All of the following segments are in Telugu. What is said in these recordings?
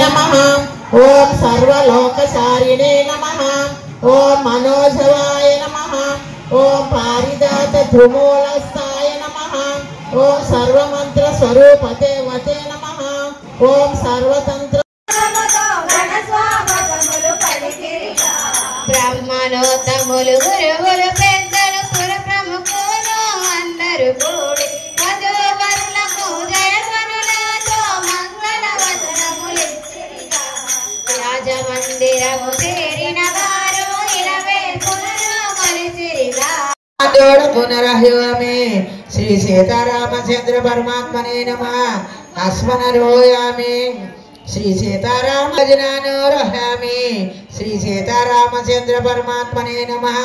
नमः। ओम सर्वलोकसारिणे नमः। ओम मनोजवाय नमः। ओम पारिजात ध्रुमूलस्थाय नमः। ओम सर्वमंत्र स्वरूपते वते नमः। ओम सर्वतंत्र బ్రహ్మణోత్తములు గురువులు పెద్దలు పుర ప్రముఖులు అందరూ కూడి మధువర్లకు జయధ్వనులతో మంగళ వచనములిచ్చిరిగా రాజమందిరము చేరిన వారు 20 పునరు కొలిచిరిగా पुनरह्योमे श्री सीतारामचंद्र परमात्मने नमः। अस्मनरोयामि श्री सीताराम भजनानोरहामि श्री सीतारामचंद्र परमात्मने नमः।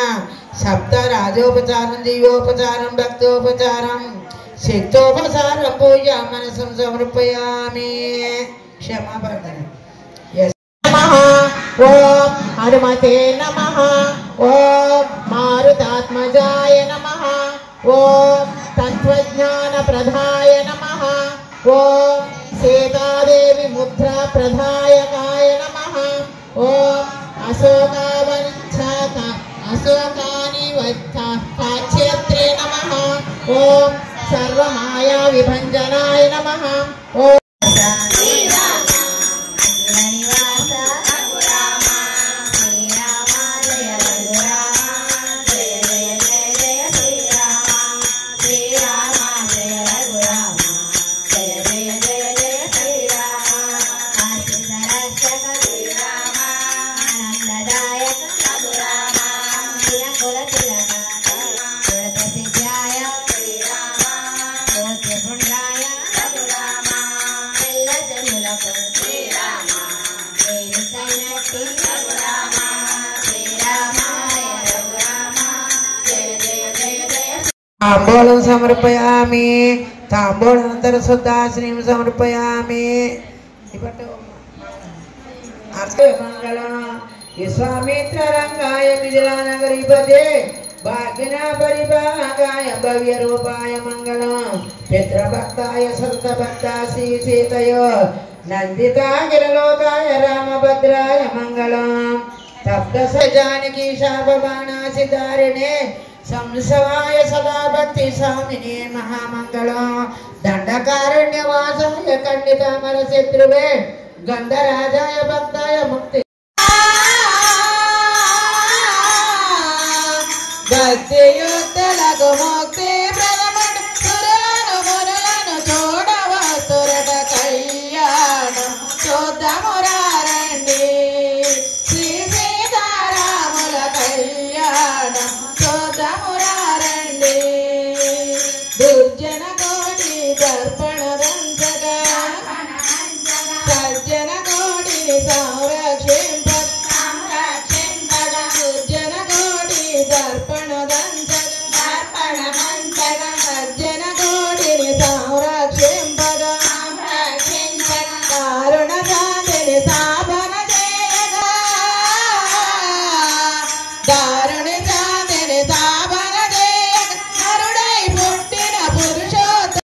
सप्त राजोपचारं दिव्योपचारं भक्तोपचारं शक्तोपचारं पूजा मनसं समर्पयामि। क्षमा प्रार्थना। ओम हनुमते नमः। ओम मारुतात्मजाय नमः। ओम तत्वज्ञान प्रदाय नमः। ओम सीतादेवी मुद्रा प्रदायकाय नमः। ओम अशोकानिवच्छत्रे नमः। ओम सर्वमाया विभंजनाय नमः। ओम तांबूलं समर्पयामि। तांबूलानंतर शुद्धाश्रीं समर्पयामि। विश्वामित्ररंगाय मिथिलानगरीपते भाग्यना परिभागाय भव्यरूपाय मंगलम्। पितृभक्ताय सततभक्ता श्रीसीतय नंदितागिरलोकाय रामभद्राय मंगलम्। तप्तस जानकी शापबाणासिधारिणे संसवाय सदा भक्ति स्वामिने महामंगलम्। दंडकारण्यवासाय खंडितामर शत्रुवे गंधराजाय भक्ताय मुक्ति भक्तियुक्तुలకు मुक्ति प्रदमट सुरలను మురలను చూడవ సురట కళ్యాణం చూద్దామురారండి శ్రీ సీతారాముల కళ్యాణం చూద్దామురారండి దుర్జన కోటి దర్పణ రంజగా సజ్జన కోటిని సంరక్షింపగా దుర్జన కోటి దర్పణ సజ్జన కోటిని సంరక్షింపగా కారుణ శాంతిని స్థాపన చేయగా దారుణి శాంతిని స్థాపన చేయగా నరుడై పుట్టిన పురుషోత్తమ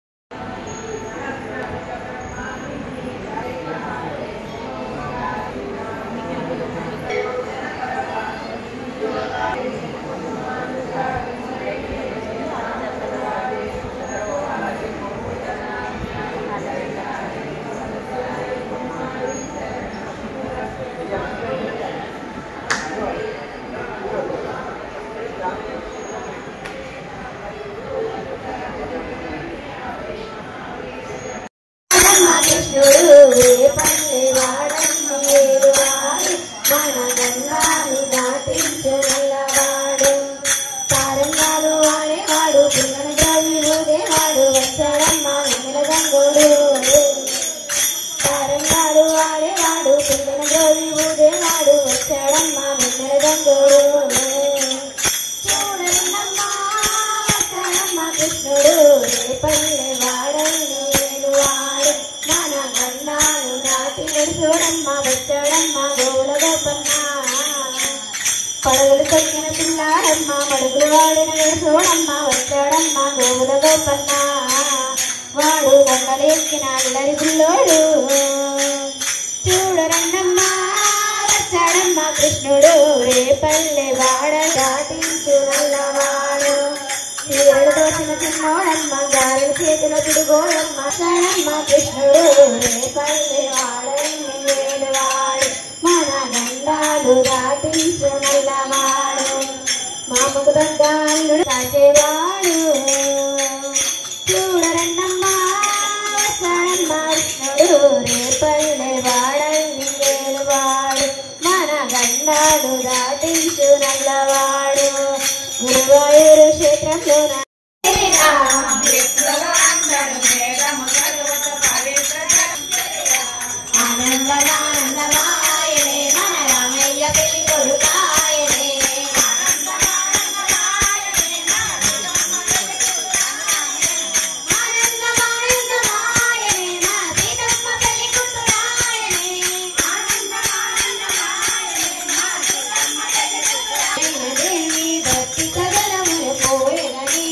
పడగలు తొక్కిన పిల్లాడమ్మ మడుగులు వాడిన వేసోడమ్మ వచ్చాడమ్మ గోవుల గోపన్న వాడు దండలేసిన అల్లరి పిల్లోడు చూడ చూడరన్నమ్మా వచ్చాడమ్మ కృష్ణుడు రేపల్లె వాడ దాటించు నల్లవాడు చీరలు దోచిన చిన్నోడమ్మ గారెల చేతిలో తిరుగోడమ్మ వచ్చాడమ్మ కృష్ణుడు రేపల్లె వాడవాడు మన గండాలు దాటించు నల్లవాడు మామకు దగ్గాళ్ళు కాచేవాడు చూడరన్నమ్మా వచ్చాడమ్మ కృష్ణుడు రేపల్లె వాడవాడు మన గండాలు దాటించు నల్లవాడు గురువాయూరు క్షేత్రంలో ఆనందమానందమాయనే మన రామయ్య పెళ్లి కొడుకాయనే ఆనందమానందమాయనే మా సీతమ్మ పెళ్లి కూతురాయనే దేవి భక్తి సగలములు పోయెనని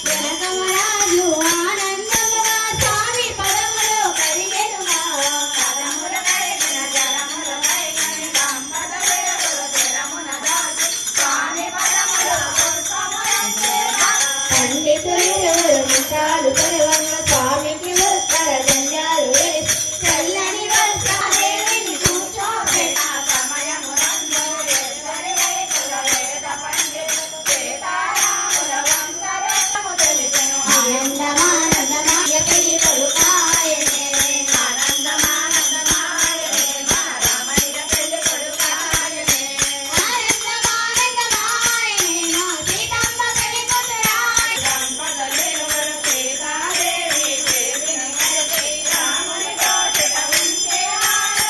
జనకమరాజు ఆనందముగా స్వామి పదములో కరిగెనుగా పదముల కరిగిన జలముల కరిగని సంపద వెలుగుల జలమున దాచి స్వామి పదములో పండితులు మంత్రాలు చదవంగ స్వామికి ఉత్తర జంజాలు వేసి చల్లని వస్త్రాదేవిని కూర్చోబెట్ట సమయము ఆనందమానందమాయ పెళ్లి కొడుకాయనే ఆనందమానందమాయనే మా రామయ్య పెళ్లి కొడుకాయనే ఆనందమానందమాయనే మా సీతమ్మ పెళ్లి కూతురాయనే సంపదలేవరు సీతాదేవి దేవిని కలిసి రామునితో చిత ఉంచేవాడు